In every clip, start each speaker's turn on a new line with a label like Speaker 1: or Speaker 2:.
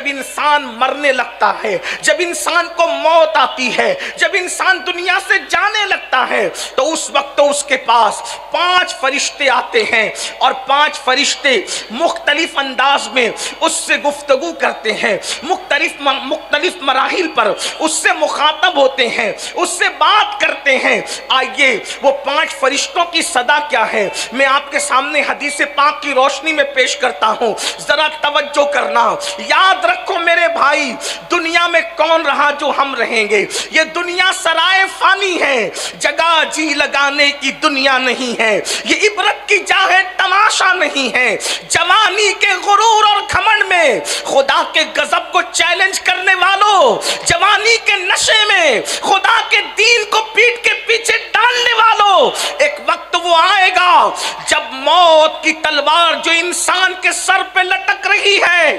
Speaker 1: جب انسان مرنے لگتا ہے، جب انسان کو موت آتی ہے، جب انسان دنیا سے جانے لگتا ہے، تو اس وقت تو اس کے پاس 5 فرشتے آتے ہیں، اور 5 فرشتے مختلف انداز میں اس سے گفتگو کرتے ہیں، مختلف مراحل پر اس سے مخاطب ہوتے ہیں، اس سے بات کرتے ہیں۔ آئیے وہ 5 فرشتوں کی صدا کیا ہے میں آپ کے سامنے حدیث پاک کی روشنی میں پیش کرتا ہوں، ذرا توجہ کرنا۔ یاد رکھو میرے بھائی، دنیا میں کون رہا جو ہم رہیں گے؟ یہ دنیا سرائے فانی ہے، جگہ جی لگانے کی دنیا نہیں ہے، یہ عبرت کی جا ہے، تماشا نہیں ہے۔ جوانی کے غرور اور گھمنڈ میں خدا کے غضب کو چیلنج کرنے والوں، جوانی کے نشے میں خدا کے دین کو پیٹ کے پیچھے ڈالنے والوں، ایک وقت وہ آئے گا جب موت کی تلوار جو انسان کے سر پہ لٹک رہی ہے،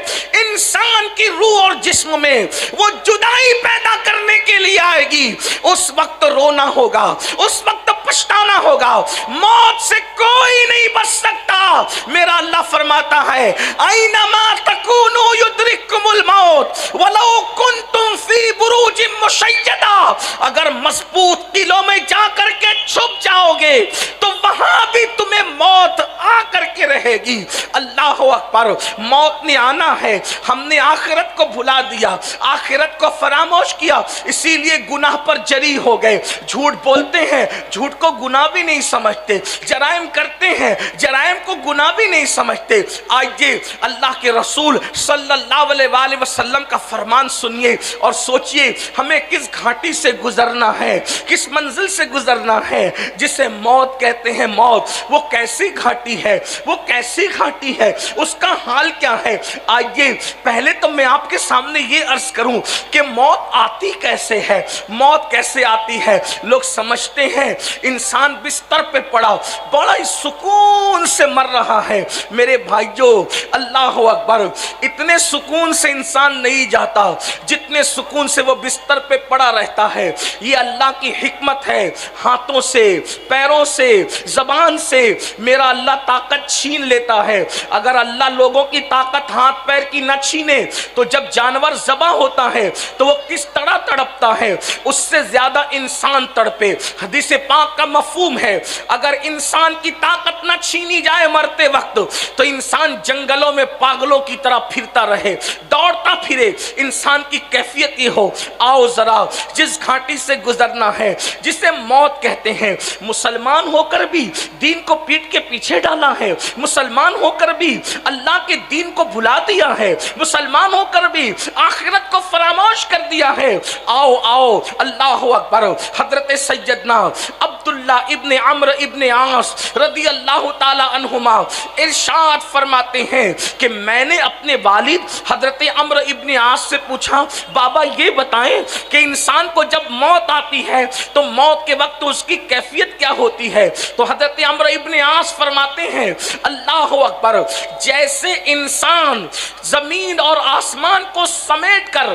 Speaker 1: انسان کی روح اور جسم میں وہ جدائی پیدا کرنے کے لیے آئے گی۔ اس وقت رونا ہوگا، اس وقت پچھتانا ہوگا، موت سے کوئی نہیں بچ سکتا۔ میرا اللہ فرماتا ہے اینما تکونوا یدرککم الموت ولو کنتم فی بروج مشیدہ، اگر مضبوط قلعوں میں جا کر کے چھپ جاؤ گے تو وہاں بھی تمہیں موت آ کر کے رہے گی۔ اللہ اکبر، موت نے آنا ہے، ہم نے آخرت کو بھلا دیا، آخرت کو فراموش کیا، اسی لیے گناہ پر جری ہو گئے، جھوٹ بولتے ہیں، جھوٹ کو گناہ بھی نہیں سمجھتے، جرائم کرتے ہیں، جرائم کو گناہ بھی نہیں سمجھتے۔ آئیے اللہ کے رسول صلی اللہ علیہ وآلہ وسلم کا فرمان سنیے اور سوچئے ہمیں کس گھاٹی سے گزرنا ہے، کس منزل سے گزرنا ہے جسے موت کہتے ہیں۔ موت وہ کیسی گھاٹی ہے، وہ کیسی گھاٹی ہے، اس کا حال کیا ہے؟ آئیے پہلے تو میں آپ کے سامنے یہ عرض کروں کہ موت آتی کیسے ہے، موت کیسے آتی ہے۔ لوگ سمجھتے ہیں انسان بستر پہ پڑا بڑا ہی سکون سے مر رہا ہے۔ میرے بھائیو اللہ اکبر، اتنے سکون سے انسان نہیں جاتا جتنے سکون سے وہ بستر پہ پڑا رہتا ہے۔ یہ اللہ کی حکمت ہے، ہاتھوں سے، پیروں سے، زبان سے میرا اللہ طاقت چھین لیتا ہے۔ اگر اللہ لوگوں کی طاقت ہاتھ پیر کی نہ چھینے تو جب جانور ذبح ہوتا ہے تو وہ کس طرح تڑپتا ہے، اس سے زیادہ انسان تڑپے۔ حدیث پاک کا مفہوم ہے اگر انسان کی طاقت نہ چھینی جائے مرتے وقت تو انسان جنگلوں میں پاگلوں کی طرح پھرتا رہے، دوڑتا پھرے۔ انسان کی کیفیت یہ ہو، آؤ ذرا جس گھاٹی سے گزرنا ہے جسے موت کہتے ہیں، مسلمان ہو کر بھی دین کو پیٹ کے پیچھے ڈالا ہے، مسلمان ہو کر بھی اللہ کے دین کو بھلا دیا ہے، مسلمان ہو کر بھی آخرت کو فراموش کر دیا ہے۔ آؤ آؤ اللہ اکبر۔ حضرت سیدنا عبداللہ ابن عمرو ابن عاص رضی اللہ تعالی عنہما ارشاد فرماتے ہیں کہ میں نے اپنے والد حضرت عمرو ابن عاص سے پوچھا، بابا یہ بتائیں کہ انسان کو جب موت آتی ہے تو موت کے وقت اس کی کیفیت کیا ہوتی ہے؟ تو حضرت عمرو ابن عاص فرماتے ہیں اللہ اکبر، جیسے انسان زمین اور آسمان کو سمیٹ کر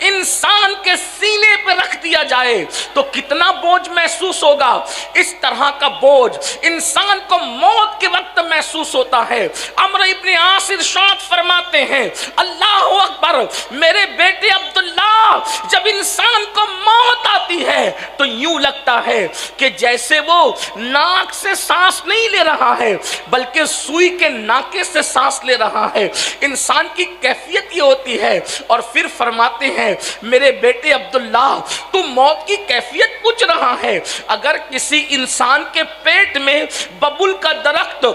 Speaker 1: انسان کے سینے پہ رکھ دیا جائے تو کتنا بوجھ محسوس ہوگا، اس طرح کا بوجھ انسان کو موت کے وقت محسوس ہوتا ہے۔ عمرو ابن عاص ارشاد فرماتے ہیں اللہ اکبر، میرے بیٹے عبداللہ جب انسان کو موت آتی ہے تو یوں لگتا ہے کہ جیسے وہ ناک سے سانس نہیں لے رہا ہے بلکہ سوئی کے ناکے سے سانس لے رہا ہے۔ انسان کی کیفیت یہ ہوتی ہے۔ اور پھر فرماتے ہیں میرے بیٹے عبداللہ تو موت کی کیفیت پوچھ رہا ہے، اگر کسی انسان کے پیٹ میں ببول کا درخت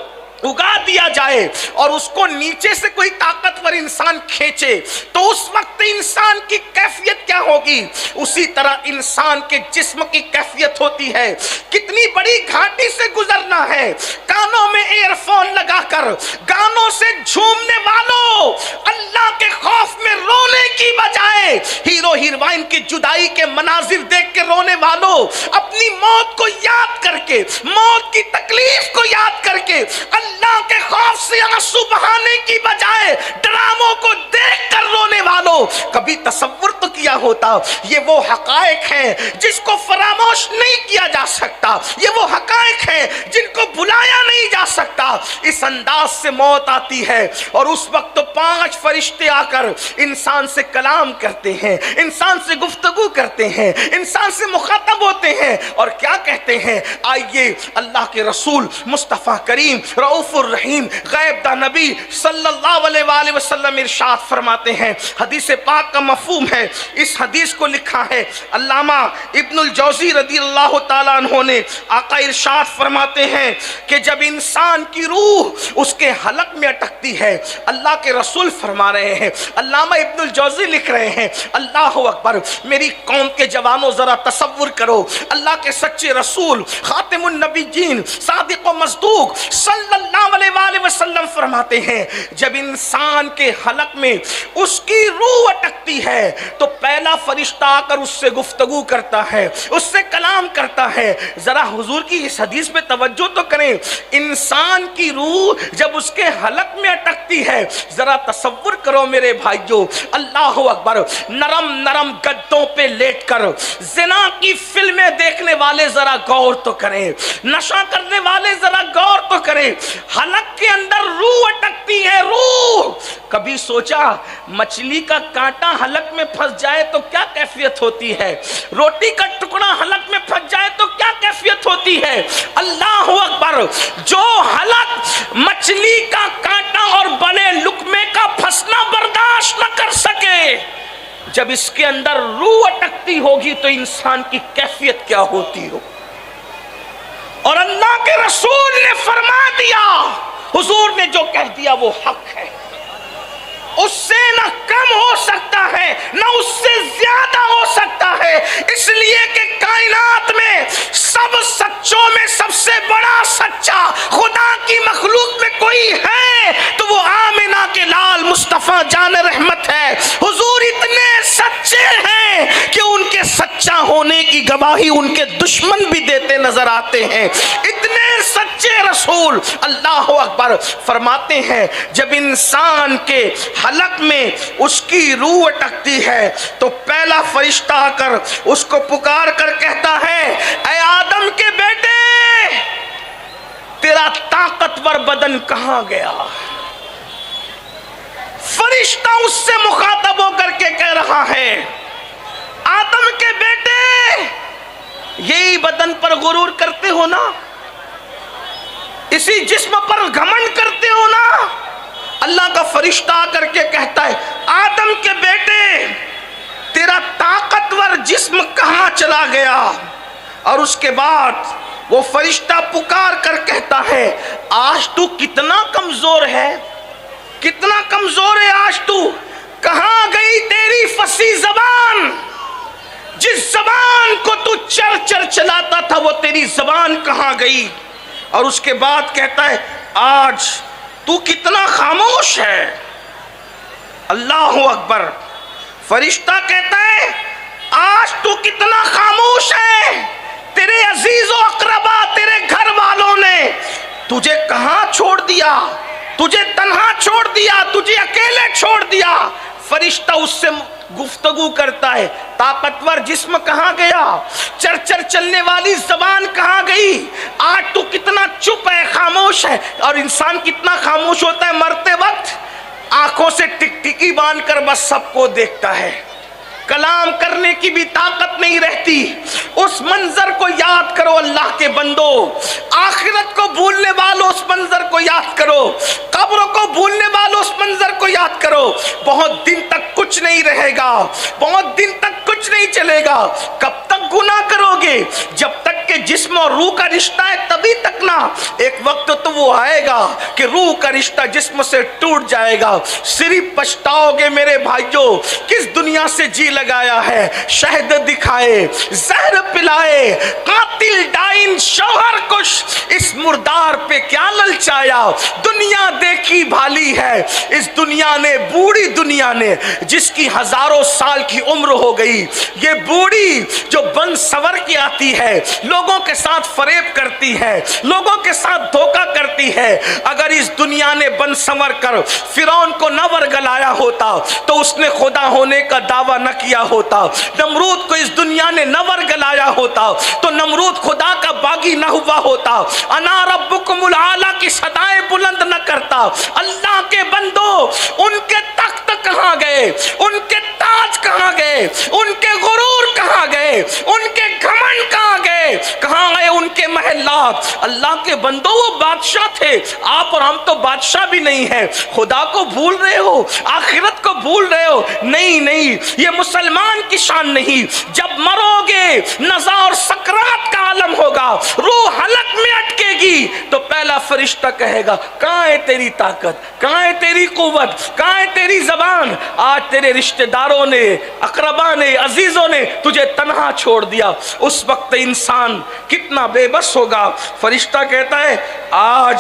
Speaker 1: اگا دیا جائے اور اس کو نیچے سے کوئی طاقتور انسان کھینچے تو اس وقت انسان کی کیفیت کیا ہوگی؟ اسی طرح انسان کے جسم کی کیفیت ہوتی ہے۔ کتنی بڑی گھاٹی سے گزرنا ہے، کانوں میں ایئر فون لگا کر گانوں سے جھومنے والوں، اللہ کے خوف میں رونے کی بجائے ہیرو ہیروئن کی جدائی کے مناظر دیکھ کے رونے والوں، اپنی موت کو یاد کر کے، موت کی تکلیف کو یاد کر کے اللہ کے خوف سے آنسو بہانے کی بجائے ڈراموں کو دیکھ کر رونے والوں، بھائیوں کبھی تصور تو کیا ہوتا؟ یہ وہ حقائق ہیں جس کو فراموش نہیں کیا جا سکتا، یہ وہ حقائق ہیں جن کو بلایا نہیں جا سکتا۔ اس انداز سے موت آتی ہے اور اس وقت تو 5 فرشتے آ کر انسان سے کلام کرتے ہیں، انسان سے گفتگو کرتے ہیں، انسان سے مخاطب ہوتے ہیں اور کیا کہتے ہیں؟ آئیے اللہ کے رسول مصطفیٰ کریم رؤوف الرحیم غیب داں نبی صلی اللہ علیہ وآلہ وسلم ارشاد فرماتے ہیں، حدیث پاک کا مفہوم ہے، اس حدیث کو لکھا ہے علامہ ابن الجوزی رضی اللہ تعالیٰ عنہ نے۔ آقا ارشاد فرماتے ہیں کہ جب انسان کی روح اس کے حلق میں اٹکتی ہے، اللہ کے رسول فرما رہے ہیں، علامہ ابن الجوزی لکھ رہے ہیں، اللہ اکبر، میری قوم کے جوانوں ذرا تصور کرو، اللہ کے سچے رسول خاتم النبیین صادق و مصدوق صلی اللہ علیہ وآلہ وسلم فرماتے ہیں جب انسان کے حلق میں اس کی روح اٹکتی ہے تو پہلا فرشتہ آ کر اس سے گفتگو کرتا ہے، اس سے کلام کرتا ہے۔ ذرا حضور کی اس حدیث میں توجہ تو کریں، انسان کی روح جب اس کے حلق میں اٹکتی ہے، ذرا تصور کرو میرے بھائیو، اللہ اکبر، نرم نرم گدوں پہ لیٹ کر زنا کی فلمیں دیکھنے والے ذرا غور تو کریں، نشہ کرنے والے ذرا غور تو کریں، حلق کے اندر روح اٹکتی ہے، روح۔ کبھی سوچا مچھلی کا کانٹا حلق میں پھنس جائے تو کیا کیفیت ہوتی ہے؟ روٹی کا ٹکڑا حلق میں پھنس جائے تو کیا کیفیت ہوتی ہے؟ اللہ اکبر، جو حلق مچھلی کا کانٹا اور بڑے لقمے کا پھنسنا برداشت نہ کر سکے، جب اس کے اندر روح اٹکتی ہوگی تو انسان کی کیفیت کیا ہوتی ہو؟ اور اللہ کے رسول نے فرما دیا، حضور نے جو کہہ دیا وہ حق ہے، اس سے نہ کم ہو سکتا ہے نہ اس سے زیادہ ہو سکتا ہے، اس لیے کہ کائنات میں سب سچوں میں سب سے بڑا سچا خدا کی مخلوق میں کوئی ہے تو وہ آمنہ کے لال مصطفیٰ جان رحمت ہے۔ حضور اتنے سچے ہیں کہ ان کے سچا ہونے کی گواہی ان کے دشمن بھی دیتے نظر آتے ہیں، اتنے سچے رسول۔ اللہ اکبر، فرماتے ہیں جب انسان کے حلق میں اس کی روح اٹکتی ہے تو پہلا فرشتہ آ کر اس کو پکار کر کہتا ہے، اے آدم کے بیٹے، تیرا طاقتور بدن کہاں گیا؟ فرشتہ اس سے مخاطب ہو کر کے کہہ رہا ہے، آدم کے بیٹے، یہی بدن پر غرور کرتے ہو نا، اسی جسم پر گھمنڈ کرتے ہو نا؟ اللہ کا فرشتہ آ کر کے کہتا ہے، آدم کے بیٹے، تیرا طاقتور جسم کہاں چلا گیا؟ اور اس کے بعد وہ فرشتہ پکار کر کہتا ہے، آج تو کتنا کمزور ہے، کتنا کمزور ہے آج تو، کہاں گئی تیری فصیح زبان؟ جس زبان کو تو چر چر چلاتا تھا وہ تیری زبان کہاں گئی؟ اور اس کے بعد کہتا ہے، آج تو کتنا خاموش ہے۔ اللہ اکبر، فرشتہ کہتا ہے، آج تو کتنا خاموش ہے، تیرے عزیز و اقربا، تیرے گھر والوں نے تجھے کہاں چھوڑ دیا، تجھے تنہا چھوڑ دیا، تجھے اکیلے چھوڑ دیا۔ فرشتہ اس سے گفتگو کرتا ہے، طاقتور جسم کہاں گیا، چر چر چلنے والی زبان کہاں گئی؟ آج تو کتنا چپ ہے، خاموش ہے۔ اور انسان کتنا خاموش ہوتا ہے مرتے وقت؟ آنکھوں سے ٹک ٹکی باندھ کر بس سب کو دیکھتا ہے، کلام کرنے کی بھی طاقت نہیں رہتی۔ اس منظر کو یاد کرو اللہ کے بندو، آخرت کو بھولنے والوں اس منظر کو یاد کرو، قبر کو بھولنے والوں اس منظر کو یاد کرو۔ بہت دن تک کچھ نہیں رہے گا، بہت دن تک کچھ نہیں چلے گا۔ کب تک گناہ کرو گے؟ جب تک کہ جسم اور روح کا رشتہ ہے تبھی تک نہ۔ ایک وقت تو وہ آئے گا کہ روح کا رشتہ جسم سے ٹوٹ جائے گا، صرف پچھتاؤ گے میرے بھائیوں، کس دنیا سے جی لگایا ہے، شہد دکھائے، زہر پلائے، قاتل ڈائن شوہر کش، اس مردار پہ کیا للچایا۔ دنیا دیکھی بھالی ہے، اس دنیا نے، بوڑھی دنیا نے، جس کی ہزاروں سال کی عمر ہو گئی، یہ بوڑھی جو بن سور کے آتی ہے، لوگوں کے ساتھ فریب کرتی ہے، لوگوں کے ساتھ دھوکہ کرتی ہے۔ اگر اس دنیا نے بن سور کر فرعون کو نہ ورگلایا ہوتا تو اس نے خدا ہونے کا دعویٰ نہ کیا ہوتا۔ نمرود کو اس دنیا نے نہ ورگلایا ہوتا تو نمرود خدا کا باغی نہ ہوا ہوتا۔ انا ربکم العالی کی صدائیں بلند نہ کرتا۔ اللہ کے بندو، ان کے تخت کہاں گئے؟ ان کے تاج کہاں گئے؟ ان کے غرور کہاں گئے؟ ان کے گھمنڈ کہاں گئے؟ کہاں گئے ان کے محلات؟ اللہ کے بندو، وہ بادشاہ تھے، آپ اور ہم تو بادشاہ بھی نہیں ہیں۔ خدا کو بھول رہے ہو، آخرت کو بھول رہے ہو؟ نہیں نہیں، یہ مسلمان کی شان نہیں۔ جب مرو گے، نزا اور سکرات کا عالم ہوگا، روح حلق میں اٹکے گی تو پہلا فرشتہ کہے گا کہاں ہے تیری طاقت، کہاں ہے تیری قوت، کہاں ہے تیری زبان؟ آج تیرے رشتہ داروں نے، اقربا نے، عزیزوں نے تجھے تنہا چھوڑ دیا۔ اس وقت انسان کتنا بے بس ہوگا۔ فرشتہ کہتا ہے آج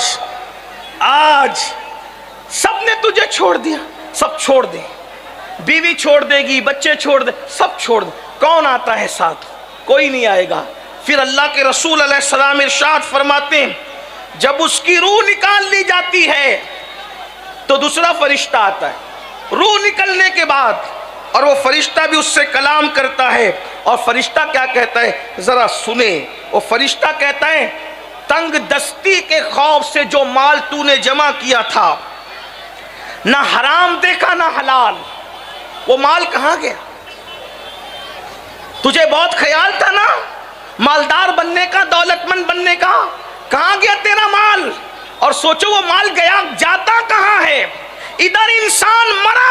Speaker 1: سب نے تجھے چھوڑ دیا، سب چھوڑ دے، بیوی چھوڑ دے گی، بچے چھوڑ دے، سب چھوڑ دے، کون آتا ہے ساتھ؟ کوئی نہیں آئے گا۔ پھر اللہ کے رسول علیہ السلام ارشاد فرماتے ہیں جب اس کی روح نکال لی جاتی ہے تو دوسرا فرشتہ آتا ہے روح نکلنے کے بعد، اور وہ فرشتہ بھی اس سے کلام کرتا ہے۔ اور فرشتہ کیا کہتا ہے ذرا سنیں۔ وہ فرشتہ کہتا ہے تنگ دستی کے خوف سے جو مال تو نے جمع کیا تھا، نہ حرام دیکھا نہ حلال، وہ مال کہاں گیا؟ تجھے بہت خیال تھا نا مالدار بننے کا، دولت مند بننے کا، کہاں گیا تیرا مال؟ اور سوچو وہ مال گیا جاتا کہاں ہے؟ ادھر انسان مرا،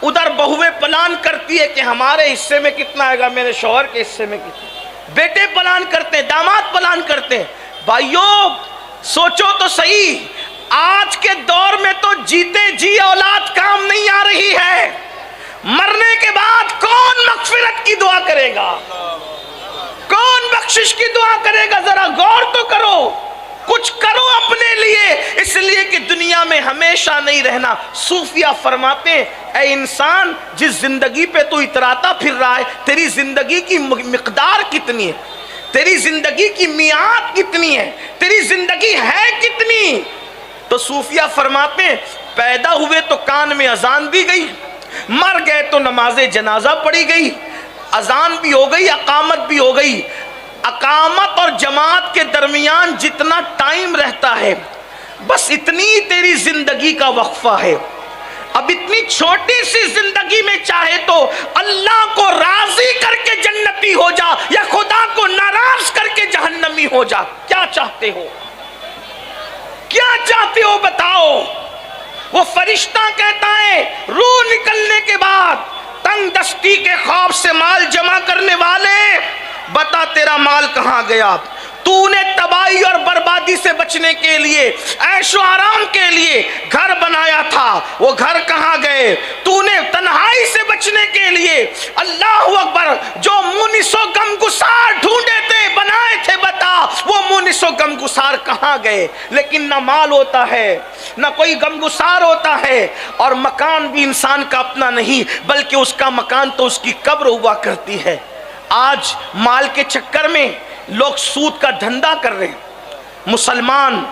Speaker 1: ادھر بہویں پلان کرتی ہے کہ ہمارے حصے میں کتنا آئے گا، میرے شوہر کے حصے میں کتنا، بیٹے پلان کرتے ہیں، داماد پلان کرتے ہیں۔ بھائیوں سوچو تو صحیح، آج کے دور میں تو جیتے جی اولاد کام نہیں آ رہی ہے، مرنے کے بعد کون مغفرت کی دعا کرے گا؟ کون بخشش کی دعا کرے گا؟ ذرا غور تو کرو، کچھ کرو اپنے لیے، اس لیے کہ دنیا میں ہمیشہ نہیں رہنا۔ صوفیہ فرماتے ہیں اے انسان، جس زندگی پہ تو اتراتا پھر رہا ہے، تیری زندگی کی مقدار کتنی ہے؟ تیری زندگی کی میعاد کتنی ہے؟ تیری زندگی ہے کتنی؟ تو صوفیہ فرماتے ہیں پیدا ہوئے تو کان میں اذان دی گئی، مر گئے تو نماز جنازہ پڑھی گئی، اذان بھی ہو گئی، اقامت بھی ہو گئی۔ اقامت اور جماعت کے درمیان جتنا ٹائم رہتا ہے بس اتنی تیری زندگی کا وقفہ ہے۔ اب اتنی چھوٹی سی زندگی میں چاہے تو اللہ کو راضی کر کے جنتی ہو جا یا خدا کو ناراض کر کے جہنمی ہو جا، کیا چاہتے ہو؟ کیا چاہتے ہو بتاؤ؟ وہ فرشتہ کہتا ہے روح نکلنے کے بعد تنگ دستی کے خوف سے مال جمع کرنے والے، بتا تیرا مال کہاں گیا؟ تو نے تباہی اور بربادی سے بچنے کے لیے، عیش و آرام کے لیے گھر بنایا تھا، وہ گھر کہاں گئے؟ تو نے تنہائی سے بچنے کے لیے اللہ اکبر جو مونس و غمگسار ڈھونڈے تھے، بنائے تھے، بتا وہ مونس و غمگسار کہاں گئے؟ لیکن نہ مال ہوتا ہے، نہ کوئی غمگسار ہوتا ہے، اور مکان بھی انسان کا اپنا نہیں بلکہ اس کا مکان تو اس کی قبر ہوا کرتی ہے۔ آج مال کے چکر میں لوگ سود کا دھندا کر رہے ہیں، مسلمان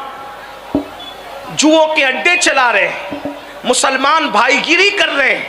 Speaker 1: جوؤں کے اڈے چلا رہے ہیں، مسلمان بھائی گیری کر رہے ہیں،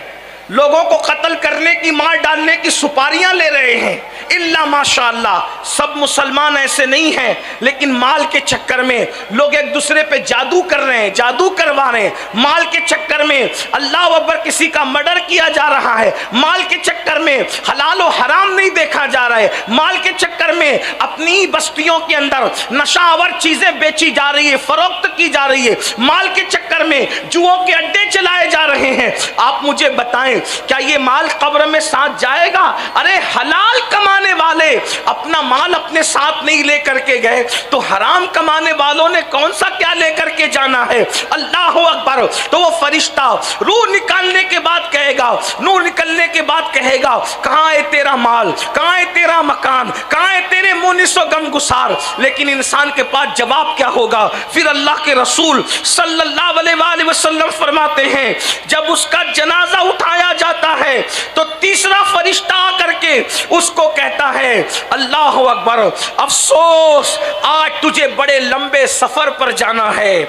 Speaker 1: لوگوں کو قتل کرنے کی، مار ڈالنے کی سپاریاں لے رہے ہیں۔ الا ماشاءاللہ سب مسلمان ایسے نہیں ہیں، لیکن مال کے چکر میں لوگ ایک دوسرے پہ جادو کر رہے ہیں، جادو کروا رہے ہیں، مال کے چکر میں اللہ اکبر کسی کا مرڈر کیا جا رہا ہے، مال کے چکر میں حلال و حرام نہیں دیکھا جا رہا ہے، مال کے چکر میں اپنی بستیوں کے اندر نشہ آور چیزیں بیچی جا رہی ہے، فروخت کی جا رہی ہے، مال کے چکر میں جوؤں کے اڈے چلائے جا رہے ہیں۔ آپ مجھے بتائیں کیا یہ مال قبر میں ساتھ جائے گا؟ ارے حلال کمانے والے اپنا مال اپنے ساتھ نہیں لے کر کے گئے تو حرام کمانے والوں نے کون سا کیا لے کر کے جانا ہے؟ اللہ اکبر۔ تو وہ فرشتہ روح نکالنے کے بعد کہے گا، نور نکلنے کے بعد کہے گا کہاں ہے تیرا مال، کہاں ہے تیرا مکان، کہاں ہے تیرے مونس و غمگسار؟ لیکن انسان کے پاس جواب کیا ہوگا؟ پھر اللہ کے رسول صلی اللہ علیہ وآلہ وسلم فرماتے ہیں جب اس کا جنازہ اٹھایا جاتا ہے تو تیسرا فرشتہ آ کر کے میں اس کو کہتا ہے اللہ اکبر، افسوس آج تجھے بڑے لمبے سفر پر جانا ہے،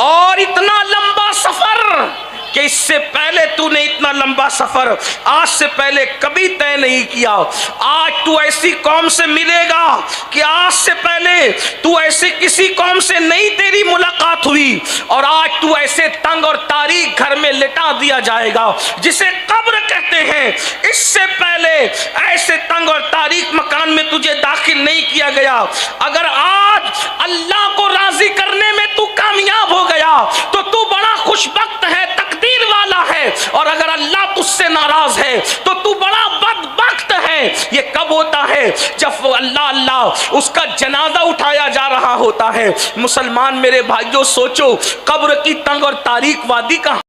Speaker 1: اور اتنا لمبا سفر کہ اس سے پہلے تو نے اتنا لمبا سفر آج سے پہلے کبھی طے نہیں کیا۔ آج تو ایسی قوم سے ملے گا کہ آج سے پہلے تو ایسے کسی قوم سے نہیں تیری ملاقات ہوئی، اور آج تو ایسے تنگ اور تاریک گھر میں لٹا دیا جائے گا جسے قبر کہتے ہیں، اس سے پہلے ایسے تنگ اور تاریک مکان میں تجھے داخل نہیں کیا گیا۔ اگر آج اللہ کو راضی کرنے میں تو کامیاب ہو گیا تو تو بڑا خوش بخت ہے، تقدیر والا ہے، اور اگر اللہ تجھ سے ناراض ہے تو تو بڑا بدبخت ہے۔ یہ کب ہوتا ہے؟ جب اللہ اس کا جنازہ اٹھایا جا رہا ہوتا ہے۔ مسلمان میرے بھائیوں، سوچو قبر کی تنگ اور تاریک وادی کا